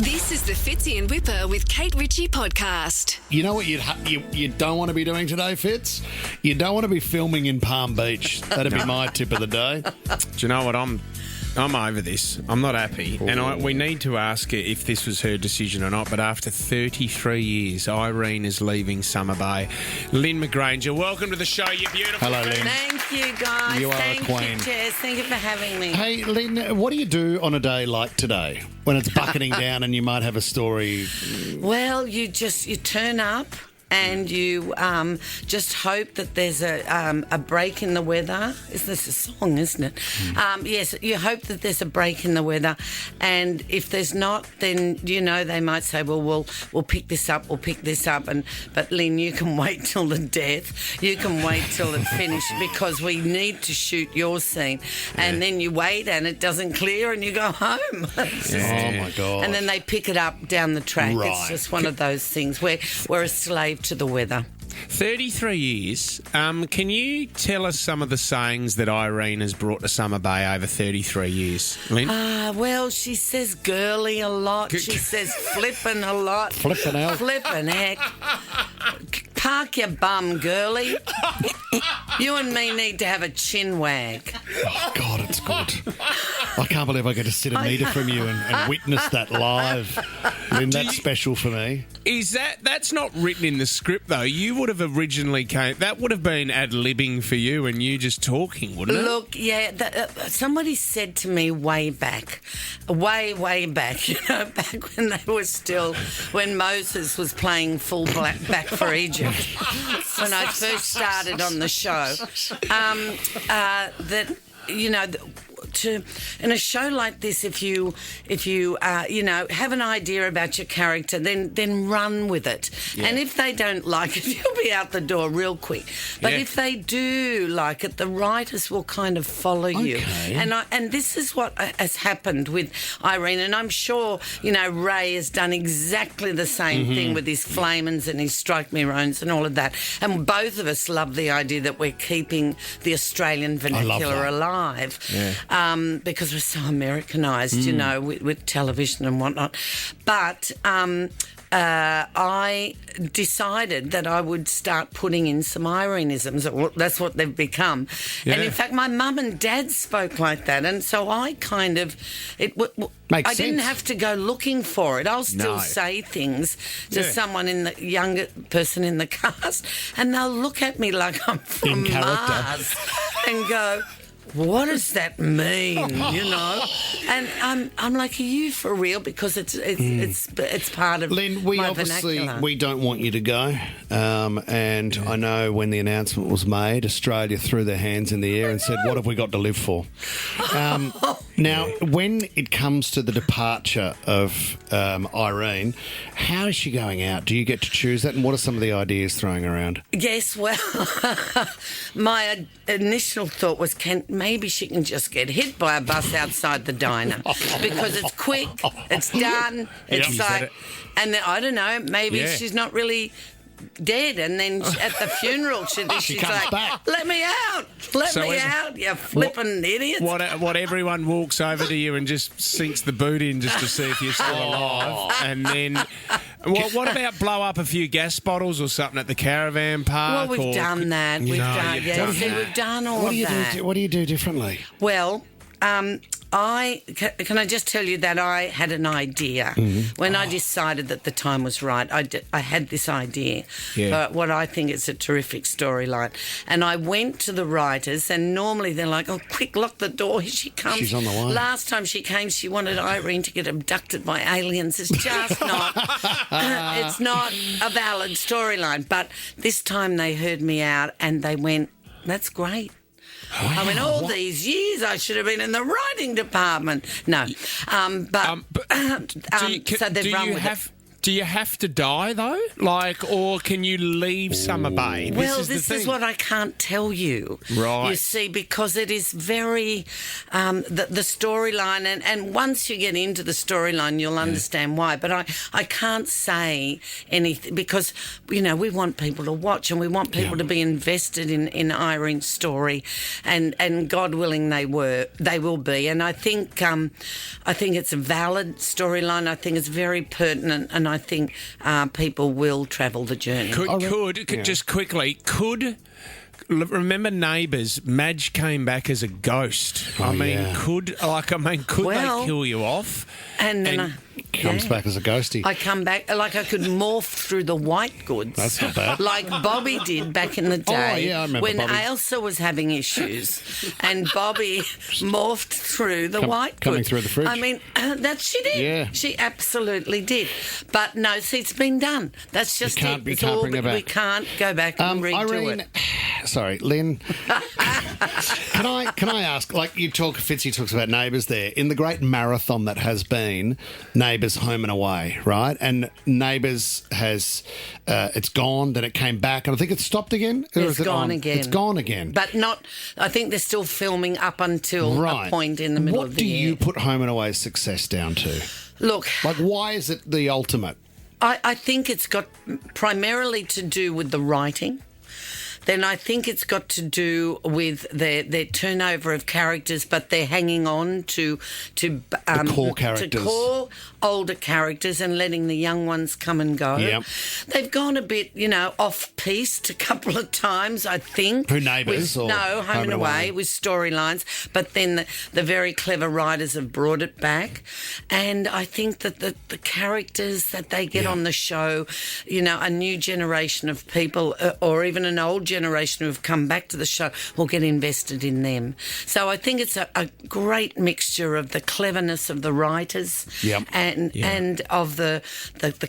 This is the Fitzy and Whipper with Kate Ritchie podcast. You know what you don't want to be doing today, Fitz? You don't want to be filming in Palm Beach. That'd be my tip of the day. Do you know what? I'm over this. I'm not happy. Ooh. And we need to ask her if this was her decision or not. But after 33 years, Irene is leaving Summer Bay. Lynn McGranger, welcome to the show, you beautiful. Hello, Lynn. Thank you, guys. You are a Thank queen. you, Jess. Thank you for having me. Hey, Lynn, what do you do on a day like today when it's bucketing down and you might have a story? Well, you turn up and you just hope that there's a break in the weather. Is this a song, isn't it? Yes, you hope that there's a break in the weather, and if there's not, then they might say, well, we'll pick this up, but Lynn, you can wait till the death. You can wait till it's finished because we need to shoot your scene, and then you wait and it doesn't clear and you go home. Oh my God! And then they pick it up down the track. Right. It's just one of those things where we're a slave to the weather. 33 years. Can you tell us some of the sayings that Irene has brought to Summer Bay over 33 years, Lynn? Well, she says girly a lot. She says flippin' a lot. Flippin' out. Flippin' heck. Park your bum, girly. You and me need to have a chin wag. Oh, God, it's good. I can't believe I get to sit a metre from you and witness that live. Lynn, that's special for me. Is that's not written in the script, though? You would have originally that would have been ad-libbing for you and you just talking, wouldn't it? Look, yeah, somebody said to me way back, back when they were still, when Moses was playing full back for Egypt, when I first started on the show, that, in a show like this, if you have an idea about your character, then run with it. Yeah. And if they don't like it, you'll be out the door real quick. But if they do like it, the writers will kind of follow you. And this is what has happened with Irene. And I'm sure Ray has done exactly the same thing with his Flamens and his Strike Me Roans and all of that. And both of us love the idea that we're keeping the Australian vernacular alive. Yeah. Because we're so Americanised, with television and whatnot. But I decided that I would start putting in some Ireneisms. That's what they've become. Yeah. And in fact, my mum and dad spoke like that. And so I kind of... I didn't have to go looking for it. I'll still say things to someone younger person in the cast, and they'll look at me like I'm from Mars and go... What does that mean? And I'm like, are you for real? Because it's part of Lynn, we my obviously vernacular. We don't want you to go. And I know when the announcement was made, Australia threw their hands in the air and said, "What have we got to live for?" Now, when it comes to the departure of Irene, how is she going out? Do you get to choose that? And what are some of the ideas throwing around? Yes, well, my initial thought was, maybe she can just get hit by a bus outside the diner because it's quick, it's done, it's and then, I don't know, maybe she's not really dead, and then at the funeral she's like, back. let me out, you flippin' idiots. What everyone walks over to you and just sinks the boot in just to see if you're still alive, and then what about blow up a few gas bottles or something at the caravan park? Well, we've done that. We've done all of that. What do you do differently? Well, can I just tell you that I had an idea when I decided that the time was right. I had this idea for what I think is a terrific storyline, and I went to the writers, and normally they're like, "Oh, quick, lock the door! Here she comes." She's on the way. Last time she came, she wanted Irene to get abducted by aliens. It's just not. It's not a valid storyline. But this time they heard me out, and they went, "That's great." Wow. I mean, all these years I should have been in the writing department. No, so they've run with it. Do you have to die though? Like, or can you leave Summer Bay? This is what I can't tell you. Right. You see, because it is very the storyline, and once you get into the storyline, you'll understand why. But I can't say anything because we want people to watch and we want people to be invested in Irene's story, and God willing they will be. And I think it's a valid storyline. I think it's very pertinent, and I think people will travel the journey. Just quickly, remember Neighbours? Madge came back as a ghost. Could they kill you off? And then comes back as a ghostie. I come back like I could morph through the white goods. That's not bad. Like Bobby did back in the day. Oh, yeah, I remember when Bobby. Ailsa was having issues, and Bobby morphed through the white goods. Coming through the fridge. I mean, that she did. Yeah. She absolutely did. But no, see, it's been done. That's just You it. can't bring her back. We can't go back and redo Irene, it. Sorry, Lynn. Can I ask? Like Fitzy talks about Neighbours there in the great marathon that has been Neighbours Home and Away, right? And Neighbours has it's gone, then it came back, and I think it's stopped again. Or It's is it gone on? again. It's gone again. But not. I think they're still filming up until a point in the middle of the year. What do you put Home and Away's success down to? Look, Like, why is it the ultimate? I think it's got primarily to do with the writing. Then I think it's got to do with their turnover of characters, but they're hanging on to core characters. to core older characters and letting the young ones come and go. Yep. They've gone a bit, off-piste a couple of times, I think. Who, Neighbours? No, Home and Away with storylines, but then the very clever writers have brought it back. And I think that the characters that they get on the show, a new generation of people or even an old generation who have come back to the show will get invested in them. So I think it's a great mixture of the cleverness of the writers and of the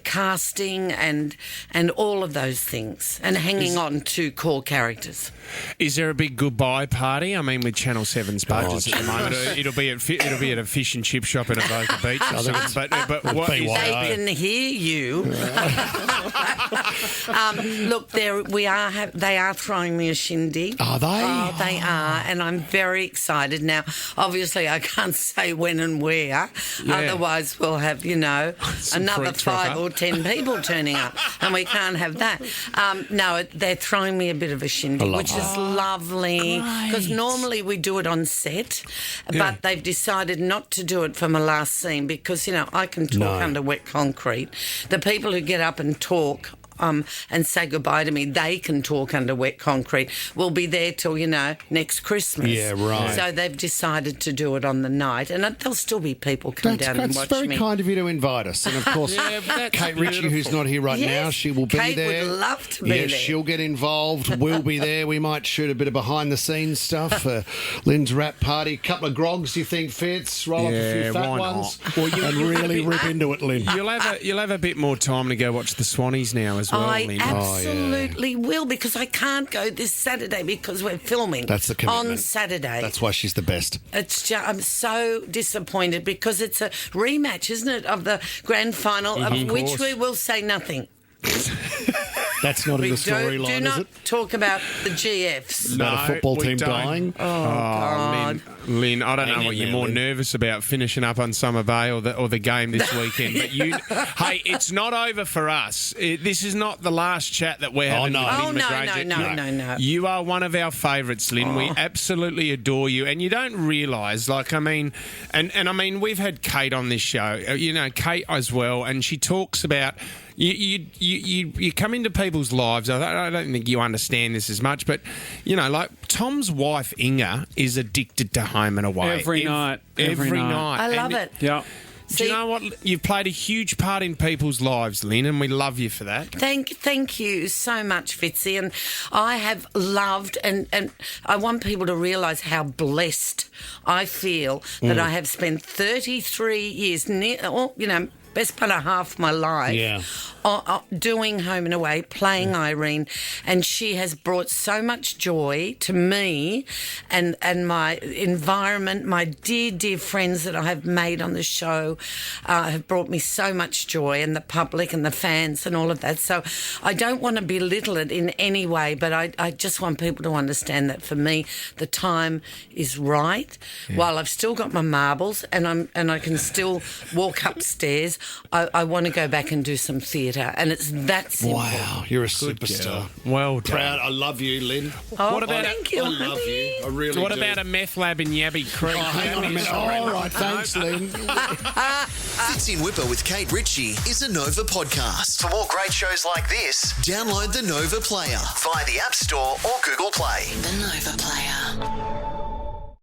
casting and all of those things, and hanging on to core characters. Is there a big goodbye party? I mean, with Channel 7's budgets at the moment, it'll be at a fish and chip shop in Avoca Beach. Or something. But what is They can hear you. Look, they are throwing me a shindig. Are they? Oh, they are, and I'm very excited. Now, obviously, I can't say when and where. Yeah. Otherwise, we'll have, another fruit 5 trucker. or 10 people turning up, and we can't have that. No, they're throwing me a bit of a shindig, love which is lovely, because normally we do it on set, but they've decided not to do it for my last scene because, I can talk under wet concrete. The people who get up and talk and say goodbye to me, they can talk under wet concrete. We'll be there till, next Christmas. Yeah, right. So they've decided to do it on the night, and there'll still be people come down and watch That's me. very kind of you to invite us. And, of course, Kate Ritchie, who's not here right now, she will be Kate there. would love to be there. She'll get involved. We'll be there. We might shoot a bit of behind-the-scenes stuff. Lynn's rap party. A couple of grogs, you think, Fitz? Roll up a few fat why ones. not? Well, and really rip into it, Lynn. You'll have a bit more time to go watch the Swannies now as well, I Lynn. absolutely will, because I can't go this Saturday because we're filming. That's the commitment. On Saturday. That's why she's the best. It's just, I'm so disappointed because it's a rematch, isn't it, of the grand final, of which course. we will say nothing. That's not in the Do storyline, is not it? talk about the GFs. About a football we team don't. dying? God. Lynn, I don't know Hang what in you're there, more Lynn. nervous about, finishing up on Summer Bay or the game this weekend. But hey, it's not over for us. This is not the last chat that we're having. no. With Oh, Lynn no, McGrath. no. You are one of our favourites, Lynn. We absolutely adore you, and you don't realise, and we've had Kate on this show. Kate as well, and she talks about. You come into people's lives. I don't think you understand this as much, but like Tom's wife Inga is addicted to Home and Away Every night. I love it. Yeah. Do you know what? You've played a huge part in people's lives, Lynn, and we love you for that. Thank you so much, Fitzy. And I have loved, and I want people to realise how blessed I feel that I have spent 33 years, best part of half my life. Yeah. Doing Home and Away, playing Irene, and she has brought so much joy to me and my environment. My dear friends that I have made on the show have brought me so much joy, and the public and the fans and all of that. So I don't want to belittle it in any way, but I just want people to understand that for me the time is right. While I've still got my marbles and I can still walk upstairs, I want to go back and do some theatre. And it's that simple. Wow, you're a superstar. Well done. Proud. I love you, Lynn. Oh, What about- thank you, I love honey. you. I really What do. about a meth lab in Yabby Creek? Oh, hang on a minute. All right, thanks, Lynn. Fitz in Whipper with Kate Ritchie is a Nova podcast. For more great shows like this, download the Nova Player via the App Store or Google Play. The Nova Player.